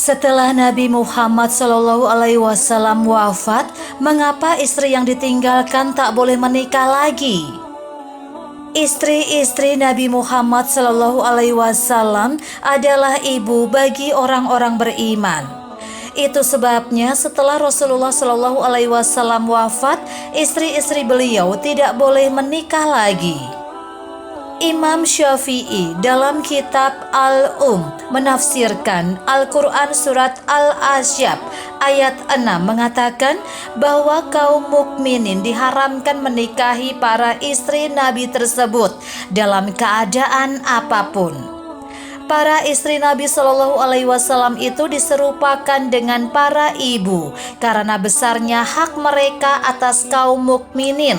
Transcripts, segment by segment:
Setelah Nabi Muhammad SAW wafat, mengapa istri yang ditinggalkan tak boleh menikah lagi? Istri-istri Nabi Muhammad SAW adalah ibu bagi orang-orang beriman. Itu sebabnya setelah Rasulullah SAW wafat, istri-istri beliau tidak boleh menikah lagi. Imam Syafi'i dalam kitab menafsirkan Al-Quran surat Al-Asyab ayat 6 mengatakan bahwa kaum mukminin diharamkan menikahi para istri Nabi tersebut dalam keadaan apapun. Para istri Nabi SAW itu diserupakan dengan para ibu karena besarnya hak mereka atas kaum mukminin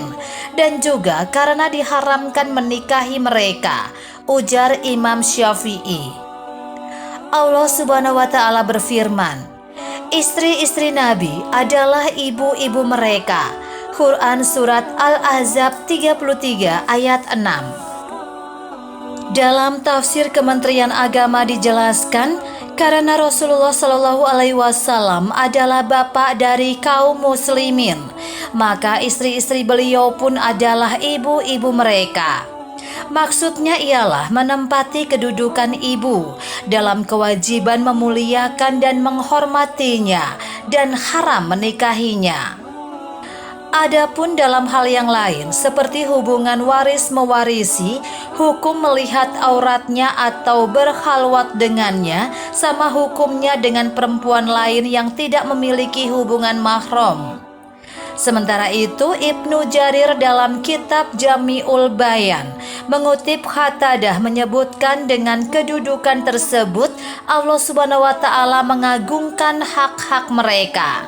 dan juga karena diharamkan menikahi mereka, ujar Imam Syafi'i. Allah Subhanahu wa Ta'ala berfirman, istri-istri Nabi adalah ibu-ibu mereka. Quran surat Al-Ahzab 33 ayat 6. Dalam tafsir Kementerian Agama dijelaskan, karena Rasulullah SAW adalah bapak dari kaum muslimin, maka istri-istri beliau pun adalah ibu-ibu mereka. Maksudnya ialah menempati kedudukan ibu dalam kewajiban memuliakan dan menghormatinya dan haram menikahinya. Adapun dalam hal yang lain seperti hubungan waris mewarisi, hukum melihat auratnya atau berkhalwat dengannya sama hukumnya dengan perempuan lain yang tidak memiliki hubungan mahram. Sementara itu Ibnu Jarir dalam kitab Jami'ul Bayan mengutip Qatadah menyebutkan dengan kedudukan tersebut Allah Subhanahu wa Ta'ala mengagungkan hak-hak mereka.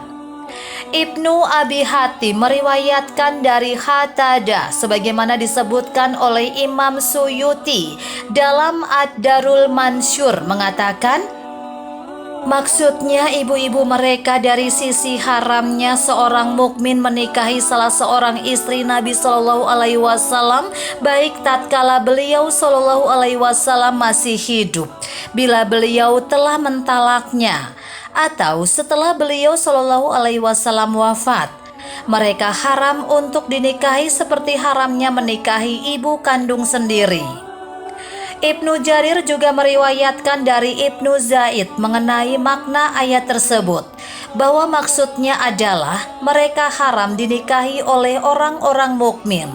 Ibnu Abi Hatim meriwayatkan dari Qatadah sebagaimana disebutkan oleh Imam Suyuti dalam Ad-Darul Mansyur mengatakan, maksudnya ibu-ibu mereka dari sisi haramnya seorang mukmin menikahi salah seorang istri Nabi SAW baik tatkala beliau SAW masih hidup, bila beliau telah mentalaknya, atau setelah beliau SAW wafat. Mereka haram untuk dinikahi seperti haramnya menikahi ibu kandung sendiri. Ibnu Jarir juga meriwayatkan dari Ibnu Zaid mengenai makna ayat tersebut, bahwa maksudnya adalah mereka haram dinikahi oleh orang-orang mukmin.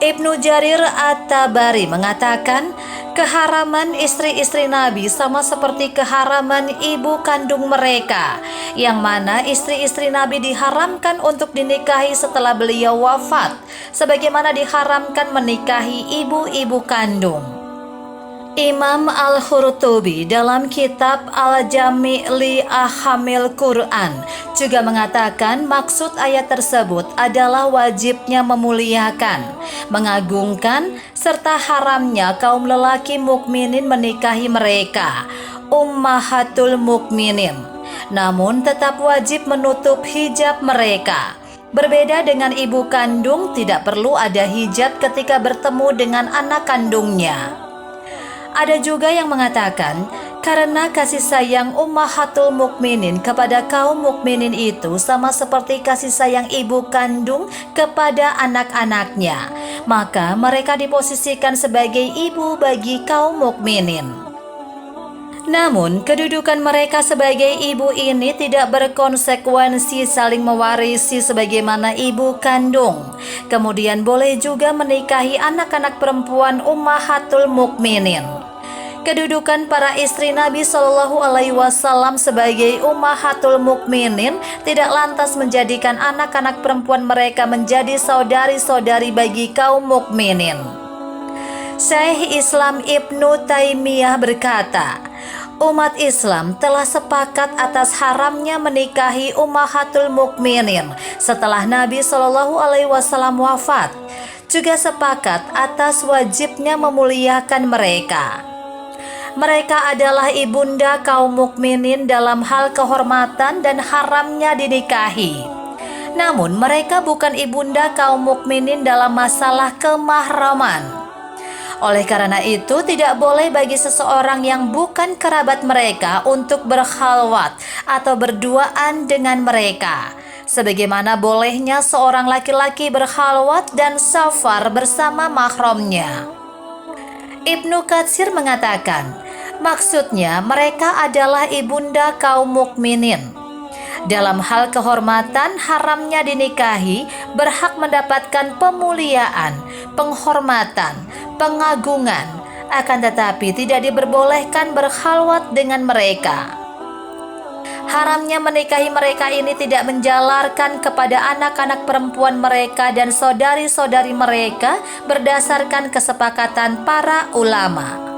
Ibnu Jarir At-Tabari mengatakan, keharaman istri-istri Nabi sama seperti keharaman ibu kandung mereka, yang mana istri-istri Nabi diharamkan untuk dinikahi setelah beliau wafat, sebagaimana diharamkan menikahi ibu-ibu kandung. Imam Al-Qurtubi dalam kitab Al-Jami' li Ahkamil Quran juga mengatakan maksud ayat tersebut adalah wajibnya memuliakan, mengagungkan, serta haramnya kaum lelaki mukminin menikahi mereka, ummahatul mukminin, namun tetap wajib menutup hijab mereka. Berbeda dengan ibu kandung, tidak perlu ada hijab ketika bertemu dengan anak kandungnya. Ada juga yang mengatakan karena kasih sayang ummahatul mukminin kepada kaum mukminin itu sama seperti kasih sayang ibu kandung kepada anak-anaknya, maka mereka diposisikan sebagai ibu bagi kaum mukminin. Namun kedudukan mereka sebagai ibu ini tidak berkonsekuensi saling mewarisi sebagaimana ibu kandung. Kemudian boleh juga menikahi anak-anak perempuan ummahatul mukminin. Kedudukan para istri Nabi SAW sebagai ummahatul mukminin tidak lantas menjadikan anak-anak perempuan mereka menjadi saudari-saudari bagi kaum mukminin. Syekh Islam Ibnu Taimiyah berkata, umat Islam telah sepakat atas haramnya menikahi ummahatul mukminin setelah Nabi SAW wafat, juga sepakat atas wajibnya memuliakan mereka. Mereka adalah ibunda kaum mukminin dalam hal kehormatan dan haramnya dinikahi. Namun mereka bukan ibunda kaum mukminin dalam masalah kemahraman. Oleh karena itu, tidak boleh bagi seseorang yang bukan kerabat mereka untuk berkhalwat atau berduaan dengan mereka. Sebagaimana bolehnya seorang laki-laki berkhalwat dan safar bersama mahramnya. Ibnu Katsir mengatakan, maksudnya mereka adalah ibunda kaum mukminin. Dalam hal kehormatan, haramnya dinikahi berhak mendapatkan pemuliaan, penghormatan, pengagungan, akan tetapi tidak diperbolehkan berkhalwat dengan mereka. Haramnya menikahi mereka ini tidak menjalarkan kepada anak-anak perempuan mereka dan saudari-saudari mereka berdasarkan kesepakatan para ulama.